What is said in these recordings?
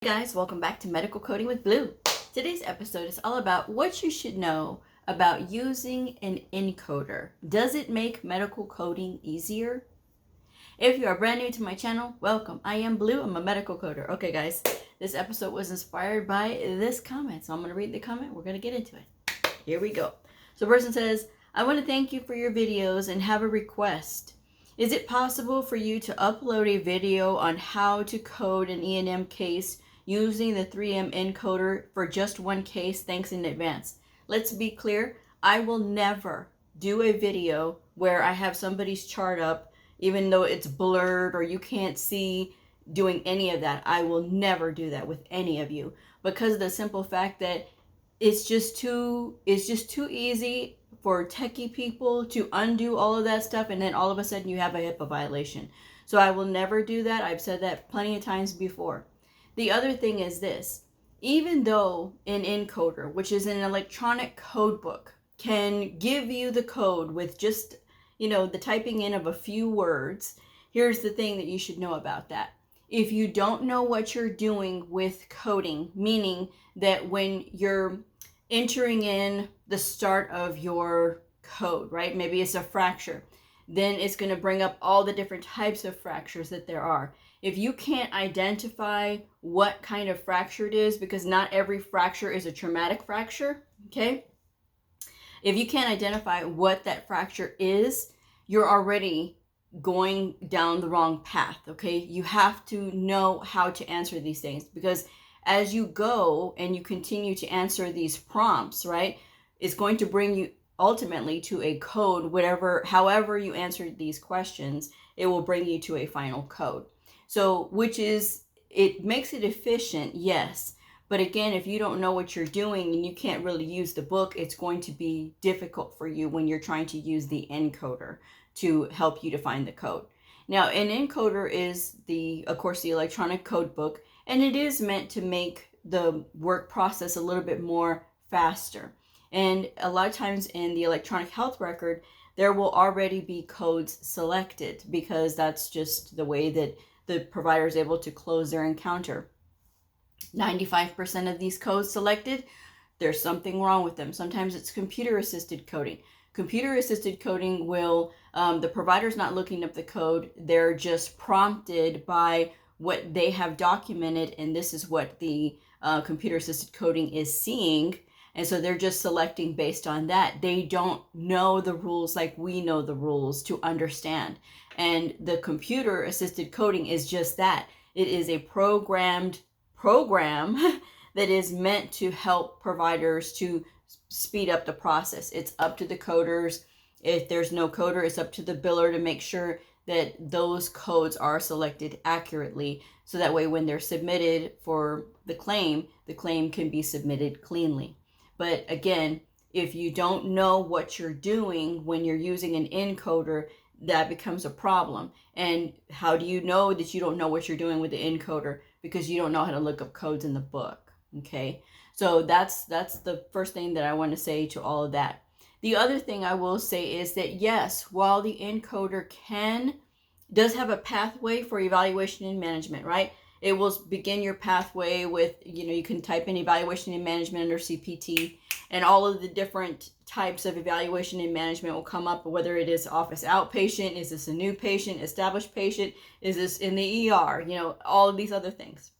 guys, welcome back to Medical Coding with Blue. Today's episode is all about what you should know about using an encoder. Does it make medical coding easier? If you are brand new to my channel, welcome. I am Blue, I'm a medical coder. Okay guys, this episode was inspired by this comment, so I'm going to read the comment, we're going to get into it. Here we go. So the person says, I want to thank you for your videos and have a request. Is it possible for you to upload a video on how to code an E&M case using the 3M encoder for just one case? Thanks in advance. Let's be clear, I will never do a video where I have somebody's chart up, even though it's blurred or you can't see, doing any of that. I will never do that with any of you because of the simple fact that it's just too easy for techie people to undo all of that stuff, and then all of a sudden you have a HIPAA violation. So I will never do that. I've said that plenty of times before. The other thing is this, even though an encoder, which is an electronic code book, can give you the code with just, the typing in of a few words, here's the thing that you should know about that. If you don't know what you're doing with coding, meaning that when you're entering in the start of your code, right? Maybe it's a fracture. Then it's going to bring up all the different types of fractures that there are. If you can't identify what kind of fracture it is, because not every fracture is a traumatic fracture, okay? If you can't identify what that fracture is, you're already going down the wrong path, okay? You have to know how to answer these things, because as you go and you continue to answer these prompts, right, it's going to bring you ultimately to a code, however you answer these questions, it will bring you to a final code. So, it makes it efficient, yes. But again, if you don't know what you're doing and you can't really use the book, it's going to be difficult for you when you're trying to use the encoder to help you to find the code. Now, an encoder is of course, the electronic code book, and it is meant to make the work process a little bit more faster. And a lot of times in the electronic health record, there will already be codes selected because that's just the way that the provider is able to close their encounter. 95% of these codes selected, there's something wrong with them. Sometimes it's computer-assisted coding. Computer-assisted coding will, the provider's not looking up the code, they're just prompted by what they have documented, and this is what the computer-assisted coding is seeing, and so they're just selecting based on that. They don't know the rules like we know the rules to understand, and the computer-assisted coding is just that. It is a programmed program that is meant to help providers to speed up the process. It's up to the coders. If there's no coder, it's up to the biller to make sure that those codes are selected accurately, so that way when they're submitted for the claim can be submitted cleanly. But again, if you don't know what you're doing when you're using an encoder, that becomes a problem. And how do you know that you don't know what you're doing with the encoder? Because you don't know how to look up codes in the book, okay? So that's the first thing that I want to say to all of that. The other thing I will say is that yes, while the encoder does have a pathway for evaluation and management, right? It will begin your pathway with, you can type in evaluation and management under CPT, and all of the different types of evaluation and management will come up, whether it is office outpatient, is this a new patient, established patient, is this in the ER, all of these other things.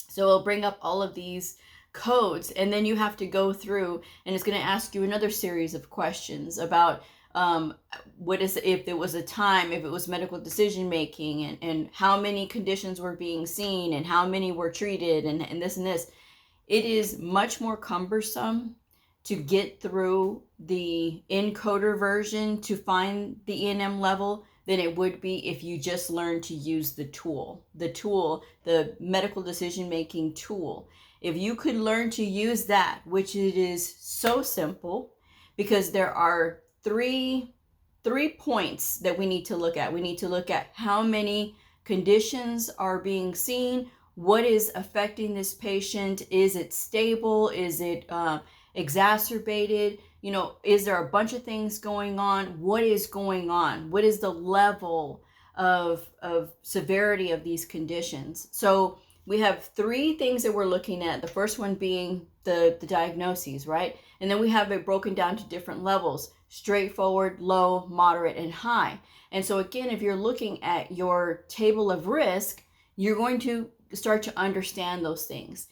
So it'll bring up all of these codes, and then you have to go through, and it's going to ask you another series of questions about if it was a time, if it was medical decision making, and how many conditions were being seen, and how many were treated, and this and this. It is much more cumbersome to get through the encoder version to find the E&M level than it would be if you just learn to use the the medical decision making tool. If you could learn to use that, which it is so simple, because there are three points that we need to look at. We need to look at how many conditions are being seen, what is affecting this patient, is it stable, is it exacerbated, is there a bunch of things going on, what is going on, what is the level of severity of these conditions. So we have three things that we're looking at. The first one being the diagnoses, right? And then we have it broken down to different levels: straightforward, low, moderate, and high. And so again, if you're looking at your table of risk, you're going to start to understand those things.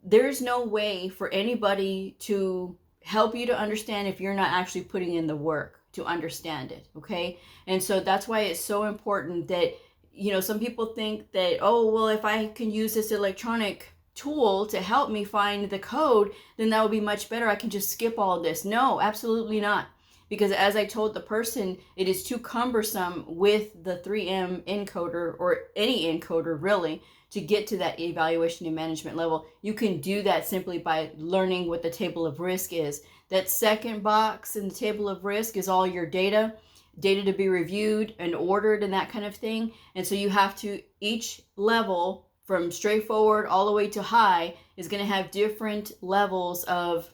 There's no way for anybody to help you to understand if you're not actually putting in the work to understand it, okay? And so that's why it's so important that, some people think that, oh, well, if I can use this electronic tool to help me find the code, then that would be much better. I can just skip all of this. No, absolutely not. Because as I told the person, it is too cumbersome with the 3M encoder, or any encoder really, to get to that evaluation and management level. You can do that simply by learning what the table of risk is. That second box in the table of risk is all your data to be reviewed and ordered and that kind of thing. And so you have to, each level from straightforward all the way to high is going to have different levels of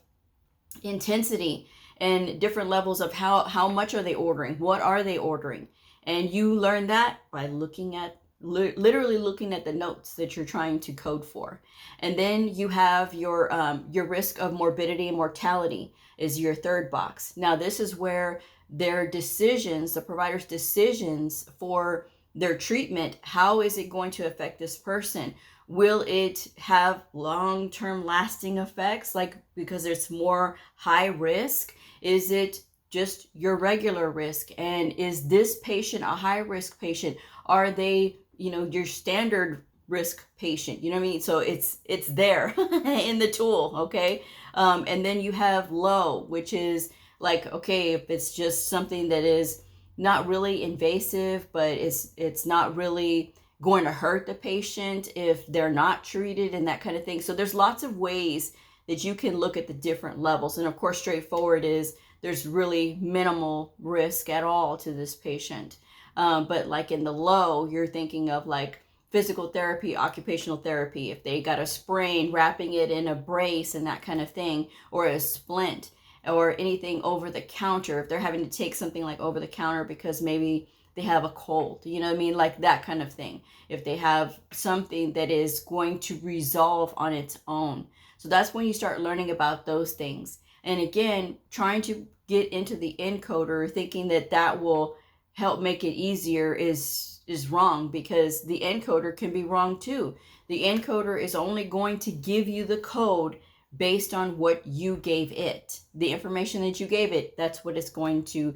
intensity and different levels of how much are they ordering, what are they ordering. And you learn that by looking at, literally looking at the notes that you're trying to code for. And then you have your risk of morbidity and mortality is your third box. Now this is where their decisions, the provider's decisions for their treatment, how is it going to affect this person? Will it have long-term lasting effects, like because it's more high risk? Is it just your regular risk? And is this patient a high risk patient? Are they, your standard risk patient? You know what I mean? So it's there in the tool, okay? And then you have low, which is like, okay, if it's just something that is not really invasive, but it's not really going to hurt the patient if they're not treated and that kind of thing. So there's lots of ways that you can look at the different levels. And of course, straightforward is there's really minimal risk at all to this patient. But like in the low, you're thinking of like physical therapy, occupational therapy, if they got a sprain, wrapping it in a brace and that kind of thing, or a splint, or anything over the counter, if they're having to take something like over the counter because maybe they have a cold, you know what I mean? Like that kind of thing. If they have something that is going to resolve on its own. So that's when you start learning about those things. And again, trying to get into the encoder thinking that that will help make it easier is wrong, because the encoder can be wrong too. The encoder is only going to give you the code based on what you gave it. The information that you gave it, that's what it's going to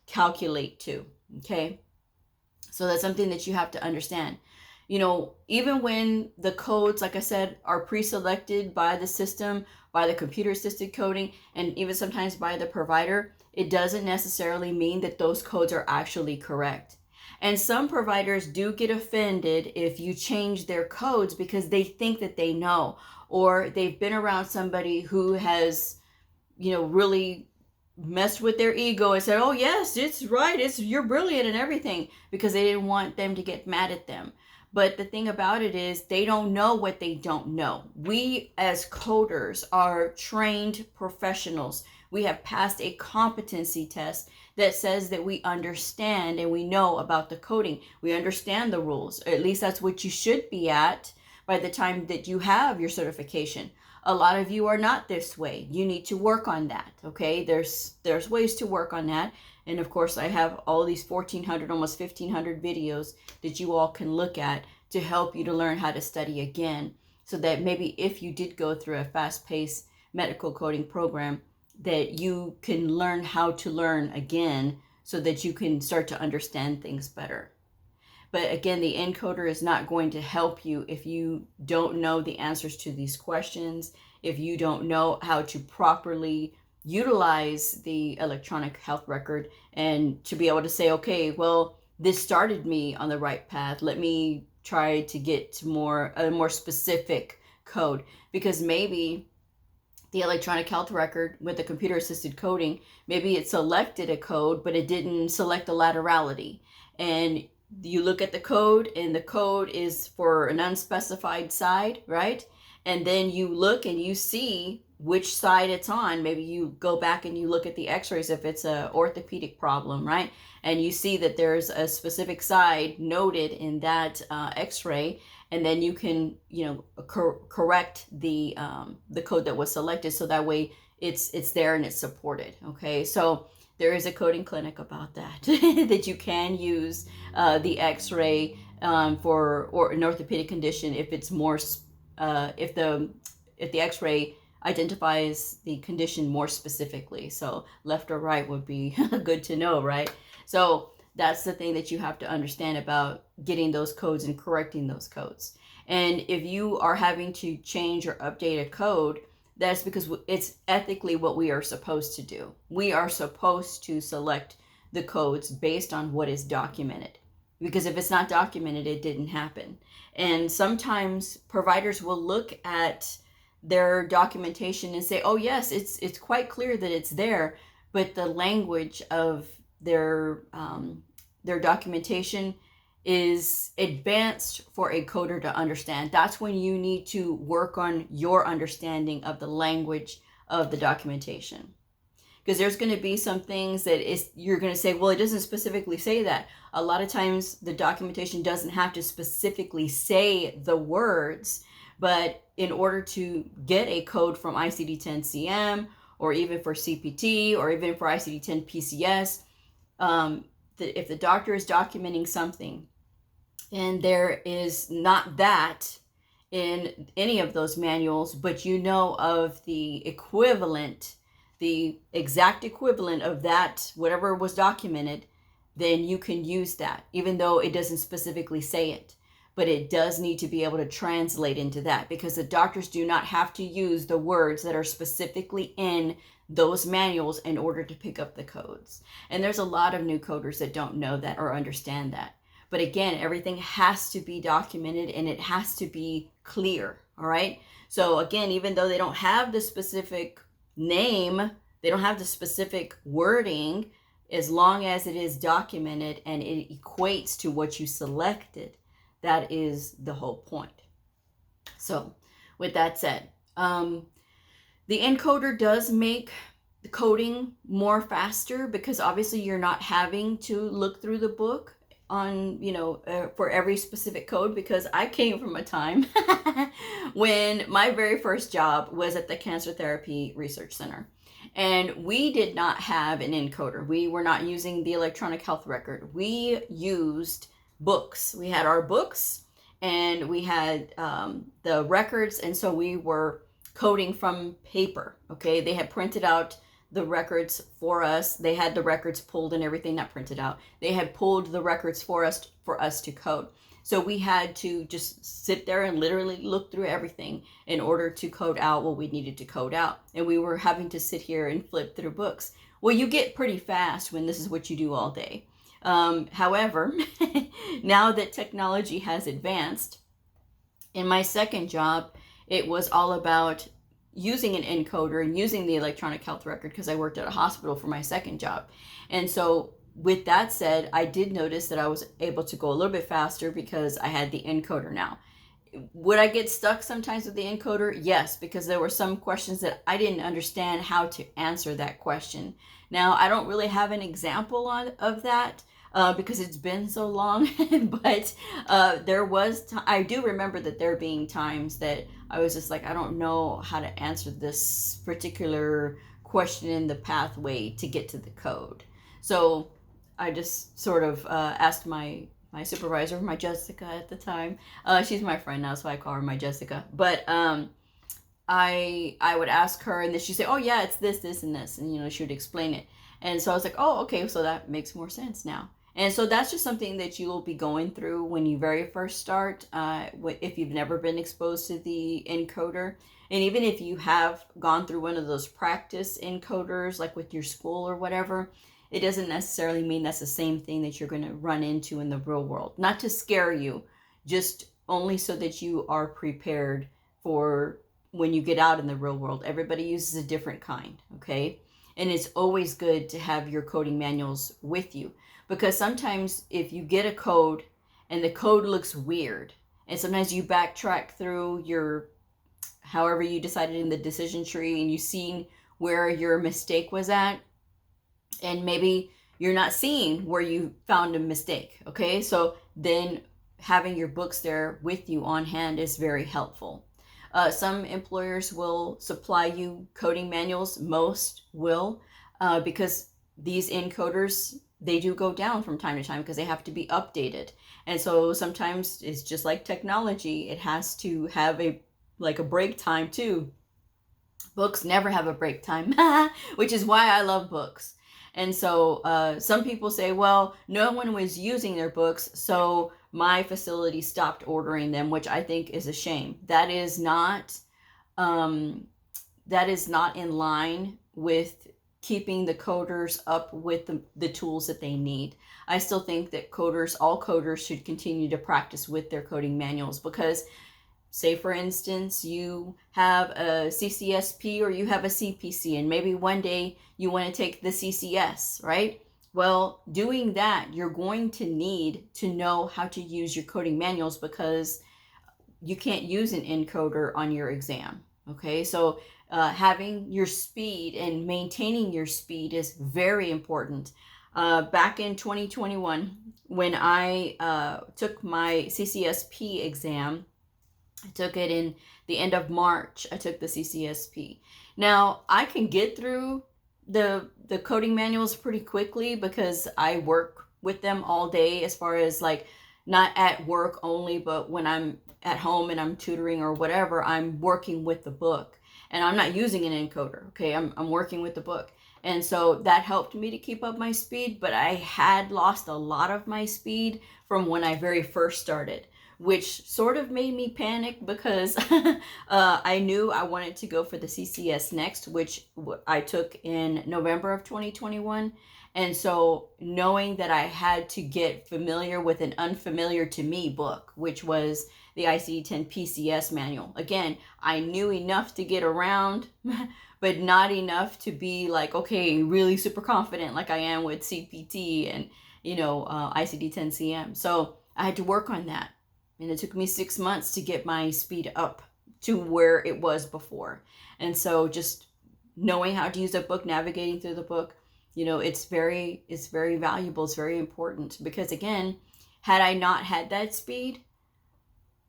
calculate to, okay? So that's something that you have to understand. Even when the codes, like I said, are pre-selected by the system, by the computer-assisted coding, and even sometimes by the provider, it doesn't necessarily mean that those codes are actually correct. And some providers do get offended if you change their codes because they think that they know, or they've been around somebody who has, really messed with their ego and said, oh yes, it's right, you're brilliant and everything, because they didn't want them to get mad at them. But the thing about it is they don't know what they don't know. We as coders are trained professionals. We have passed a competency test that says that we understand and we know about the coding. We understand the rules, or at least that's what you should be at by the time that you have your certification. A lot of you are not this way. You need to work on that, okay? There's ways to work on that. And of course, I have all these 1,400, almost 1,500 videos that you all can look at to help you to learn how to study again, so that maybe if you did go through a fast-paced medical coding program, that you can learn how to learn again so that you can start to understand things better. But again, the encoder is not going to help you if you don't know the answers to these questions, if you don't know how to properly utilize the electronic health record and to be able to say, okay, well, this started me on the right path. Let me try to get to a more specific code, because maybe the electronic health record with the computer assisted coding, maybe it selected a code, but it didn't select the laterality. And you look at the code and the code is for an unspecified side, right? And then you look and you see which side it's on. Maybe you go back and you look at the x-rays if it's a orthopedic problem, right? And you see that there's a specific side noted in that x-ray, and then you can, correct the code that was selected, so that way it's there and it's supported. Okay, so there is a coding clinic about that that you can use the X-ray for an orthopedic condition if it's more if the X-ray identifies the condition more specifically. So left or right would be good to know, right? So that's the thing that you have to understand about getting those codes and correcting those codes. And if you are having to change or update a code, that's because it's ethically what we are supposed to do. We are supposed to select the codes based on what is documented. Because if it's not documented, it didn't happen. And sometimes providers will look at their documentation and say, oh yes, it's quite clear that it's there, but the language of their documentation is advanced for a coder to understand. That's when you need to work on your understanding of the language of the documentation. Because there's going to be some things that you're going to say, well, it doesn't specifically say that. A lot of times the documentation doesn't have to specifically say the words, but in order to get a code from ICD-10-CM, or even for CPT, or even for ICD-10-PCS, if the doctor is documenting something and there is not that in any of those manuals, but you know of the equivalent, the exact equivalent of that, whatever was documented, then you can use that, even though it doesn't specifically say it. But it does need to be able to translate into that, because the doctors do not have to use the words that are specifically in those manuals in order to pick up the codes. And there's a lot of new coders that don't know that or understand that. But again, everything has to be documented and it has to be clear. All right. So again, even though they don't have the specific name, they don't have the specific wording, as long as it is documented and it equates to what you selected, that is the whole point. So with that said, the encoder does make the coding more faster, because obviously you're not having to look through the book on, for every specific code, because I came from a time when my very first job was at the Cancer Therapy Research Center. And we did not have an encoder. We were not using the electronic health record. We used books. We had our books and we had the records. And so we were coding from paper. Okay. They had printed out the records for us. They had the records pulled and everything, not printed out. They had pulled the records for us to code. So we had to just sit there and literally look through everything in order to code out what we needed to code out. And we were having to sit here and flip through books. Well, you get pretty fast when this is what you do all day. However, now that technology has advanced, in my second job, it was all about using an encoder and using the electronic health record, because I worked at a hospital for my second job. And so with that said, I did notice that I was able to go a little bit faster because I had the encoder now. Would I get stuck sometimes with the encoder? Yes, because there were some questions that I didn't understand how to answer that question. Now, I don't really have an example of that because it's been so long, but I do remember that there being times that I was just like, I don't know how to answer this particular question in the pathway to get to the code. So I just sort of asked my supervisor, my Jessica at the time. She's my friend now, so I call her my Jessica. But I would ask her, and then she'd say, oh yeah, it's this, and this. And, she would explain it. And so I was like, oh, okay, so that makes more sense now. And so that's just something that you will be going through when you very first start, if you've never been exposed to the encoder. And even if you have gone through one of those practice encoders, like with your school or whatever, it doesn't necessarily mean that's the same thing that you're going to run into in the real world. Not to scare you, just only so that you are prepared for when you get out in the real world. Everybody uses a different kind, okay? And it's always good to have your coding manuals with you, because sometimes if you get a code and the code looks weird, and sometimes you backtrack through however you decided in the decision tree, and you see where your mistake was at, and maybe you're not seeing where you found a mistake. Okay, so then having your books there with you on hand is very helpful. Some employers will supply you coding manuals. Most will, because these encoders, they do go down from time to time because they have to be updated. And so sometimes it's just like technology. It has to have a break time too. Books never have a break time, which is why I love books. And so some people say, well, no one was using their books, so my facility stopped ordering them, which I think is a shame. That is not in line with keeping the coders up with the tools that they need. I still think that all coders should continue to practice with their coding manuals, because say, for instance, you have a CCSP or you have a CPC, and maybe one day you want to take the CCS, right? Well, doing that, you're going to need to know how to use your coding manuals, because you can't use an encoder on your exam, okay? So having your speed and maintaining your speed is very important. Back in 2021, when I took my CCSP exam, I took it in the end of March. I took the CCSP. Now, I can get through the coding manuals pretty quickly because I work with them all day, as far as like not at work only, but when I'm at home and I'm tutoring or whatever, I'm working with the book. And I'm not using an encoder, okay? I'm working with the book. And so that helped me to keep up my speed, but I had lost a lot of my speed from when I very first started, which sort of made me panic, because I knew I wanted to go for the CCS next, which I took in November of 2021. And so knowing that I had to get familiar with an unfamiliar to me book, which was the ICD-10 PCS manual. Again, I knew enough to get around, but not enough to be like, okay, really super confident like I am with CPT and, ICD-10 CM. So I had to work on that. And it took me 6 months to get my speed up to where it was before. And so just knowing how to use a book, navigating through the book, it's very valuable. It's very important, because again, had I not had that speed,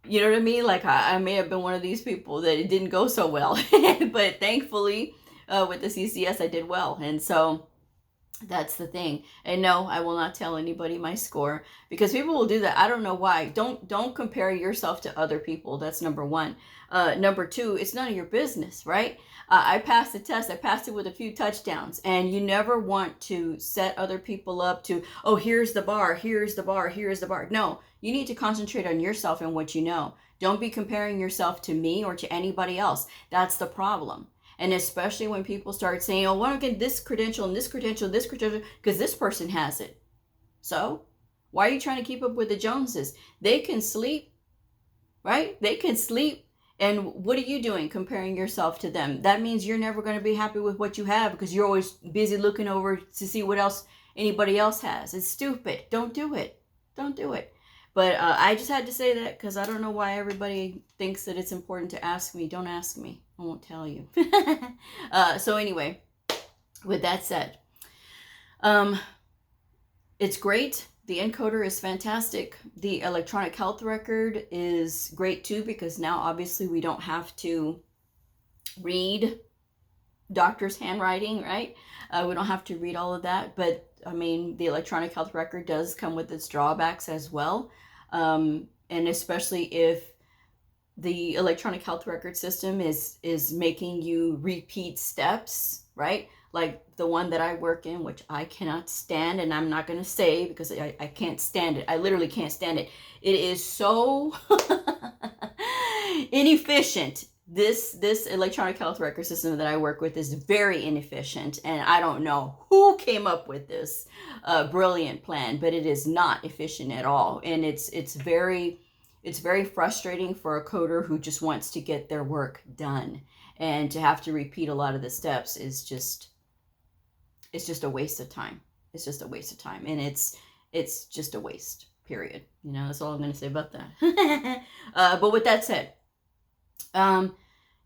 you know what I mean? Like I may have been one of these people that it didn't go so well, but thankfully with the CCS, I did well. And so that's the thing. And no, I will not tell anybody my score, because people will do that. I don't know why. Don't compare yourself to other people. That's number one. Number two, it's none of your business, right? I passed the test. I passed it with a few touchdowns. And you never want to set other people up to, oh, here's the bar, here's the bar, here's the bar. No, you need to concentrate on yourself and what you know. Don't be comparing yourself to me or to anybody else. That's the problem. And especially when people start saying, oh, why don't I get this credential and this credential, because this person has it. So why are you trying to keep up with the Joneses? They can sleep, right? They can sleep. And what are you doing comparing yourself to them? That means you're never going to be happy with what you have, because you're always busy looking over to see what else anybody else has. It's stupid. Don't do it. Don't do it. But I just had to say that, because I don't know why everybody thinks that it's important to ask me. Don't ask me. I won't tell you. So anyway, with that said, it's great. The encoder is fantastic. The electronic health record is great too, because now obviously we don't have to read doctor's handwriting, right? We don't have to read all of that. But I mean, the electronic health record does come with its drawbacks as well. And especially if the electronic health record system is making you repeat steps, right? Like the one that I work in, which I cannot stand, and I'm not going to say because I can't stand it. I literally can't stand it. It is so inefficient. This electronic health record system that I work with is very inefficient, and I don't know who came up with this brilliant plan, but it is not efficient at all. And it's very frustrating for a coder who just wants to get their work done, and to have to repeat a lot of the steps is just a waste of time. It's just a waste of time, and it's just a waste, period. That's all I'm going to say about that. But with that said,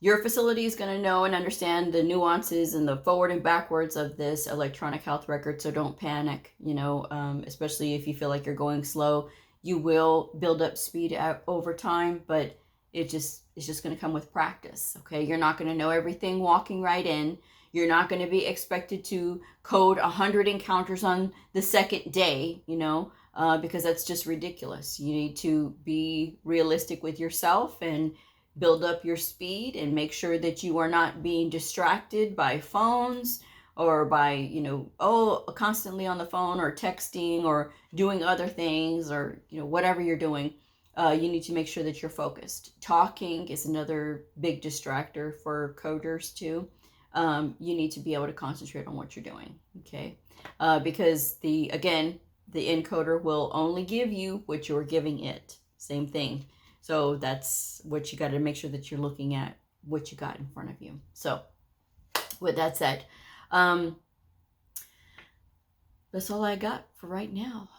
your facility is going to know and understand the nuances and the forward and backwards of this electronic health record, so don't panic, especially if you feel like you're going slow. You will build up speed over time, but it's just going to come with practice. Okay, you're not going to know everything walking right in. You're not going to be expected to code 100 encounters on the second day, because that's just ridiculous. You need to be realistic with yourself and build up your speed and make sure that you are not being distracted by phones or by, constantly on the phone or texting or doing other things or, whatever you're doing. You need to make sure that you're focused. Talking is another big distractor for coders too. You need to be able to concentrate on what you're doing, okay? Because the encoder will only give you what you're giving it. Same thing. So that's what you got to make sure that you're looking at what you got in front of you. So with that said, that's all I got for right now.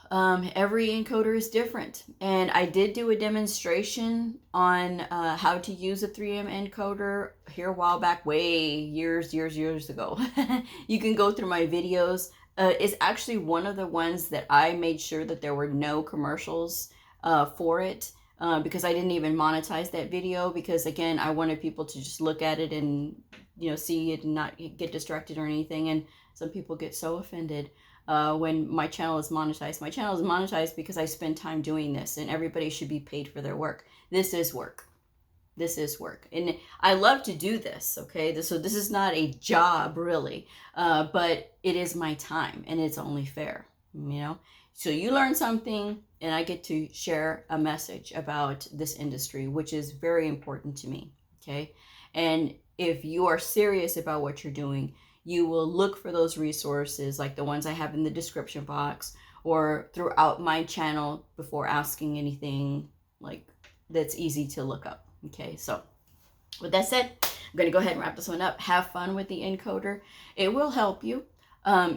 Every encoder is different. And I did do a demonstration on how to use a 3M encoder here a while back, way years ago. You can go through my videos. It's actually one of the ones that I made sure that there were no commercials for it. Because I didn't even monetize that video, because again, I wanted people to just look at it and see it and not get distracted or anything. And some people get so offended when my channel is monetized. My channel is monetized because I spend time doing this, and everybody should be paid for their work. This is work. This is work, and I love to do this. Okay, so this is not a job really, but it is my time, and it's only fair. So you learn something, and I get to share a message about this industry, which is very important to me, okay? And if you are serious about what you're doing, you will look for those resources like the ones I have in the description box or throughout my channel before asking anything like that's easy to look up, okay? So with that said, I'm going to go ahead and wrap this one up. Have fun with the encoder. It will help you.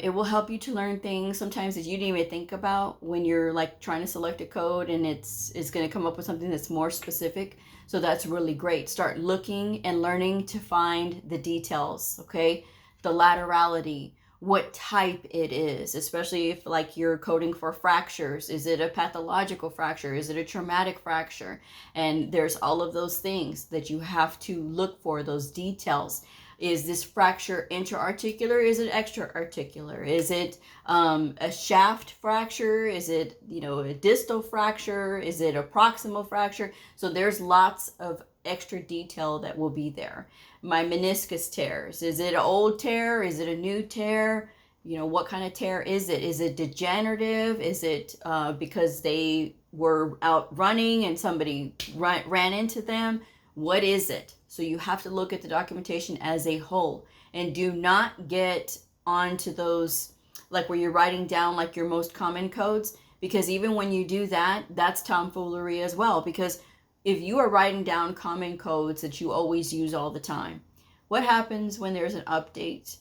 It will help you to learn things sometimes that you didn't even think about when you're like trying to select a code, and it's going to come up with something that's more specific. So that's really great. Start looking and learning to find the details, okay? The laterality, what type it is, especially if like you're coding for fractures. Is it a pathological fracture? Is it a traumatic fracture? And there's all of those things that you have to look for, those details. Is this fracture intra-articular? Is it extra-articular? Is it a shaft fracture? Is it, a distal fracture? Is it a proximal fracture? So there's lots of extra detail that will be there. My meniscus tears. Is it an old tear? Is it a new tear? What kind of tear is it? Is it degenerative? Is it because they were out running and somebody ran into them? What is it? So you have to look at the documentation as a whole, and do not get onto those like where you're writing down like your most common codes, because even when you do that, that's tomfoolery as well. Because if you are writing down common codes that you always use all the time, what happens when there's an update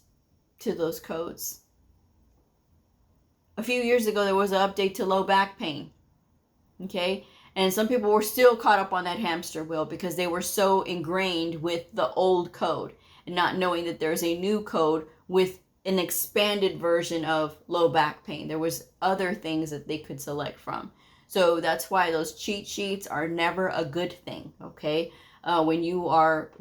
to those codes? A few years ago, there was an update to low back pain. Okay. And some people were still caught up on that hamster wheel because they were so ingrained with the old code and not knowing that there's a new code with an expanded version of low back pain. There was other things that they could select from. So that's why those cheat sheets are never a good thing, okay? When you are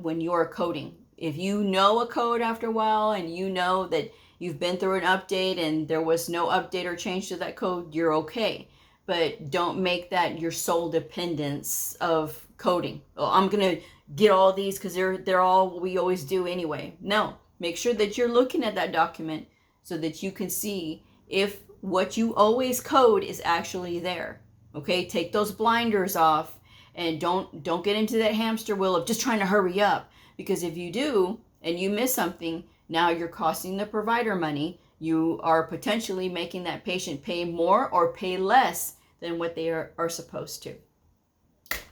coding. If you know a code after a while and you know that you've been through an update and there was no update or change to that code, you're okay. But don't make that your sole dependence of coding. Oh, I'm going to get all these because they're all what we always do anyway. No, make sure that you're looking at that document so that you can see if what you always code is actually there. Okay, take those blinders off and don't get into that hamster wheel of just trying to hurry up. Because if you do and you miss something, now you're costing the provider money. You are potentially making that patient pay more or pay less than what they are supposed to.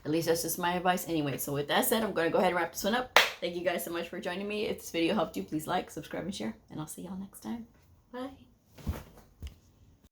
At least that's just my advice anyway. So with that said, I'm going to go ahead and wrap this one up. Thank you guys so much for joining me. If this video helped you, please like, subscribe, and share. And I'll see y'all next time. Bye.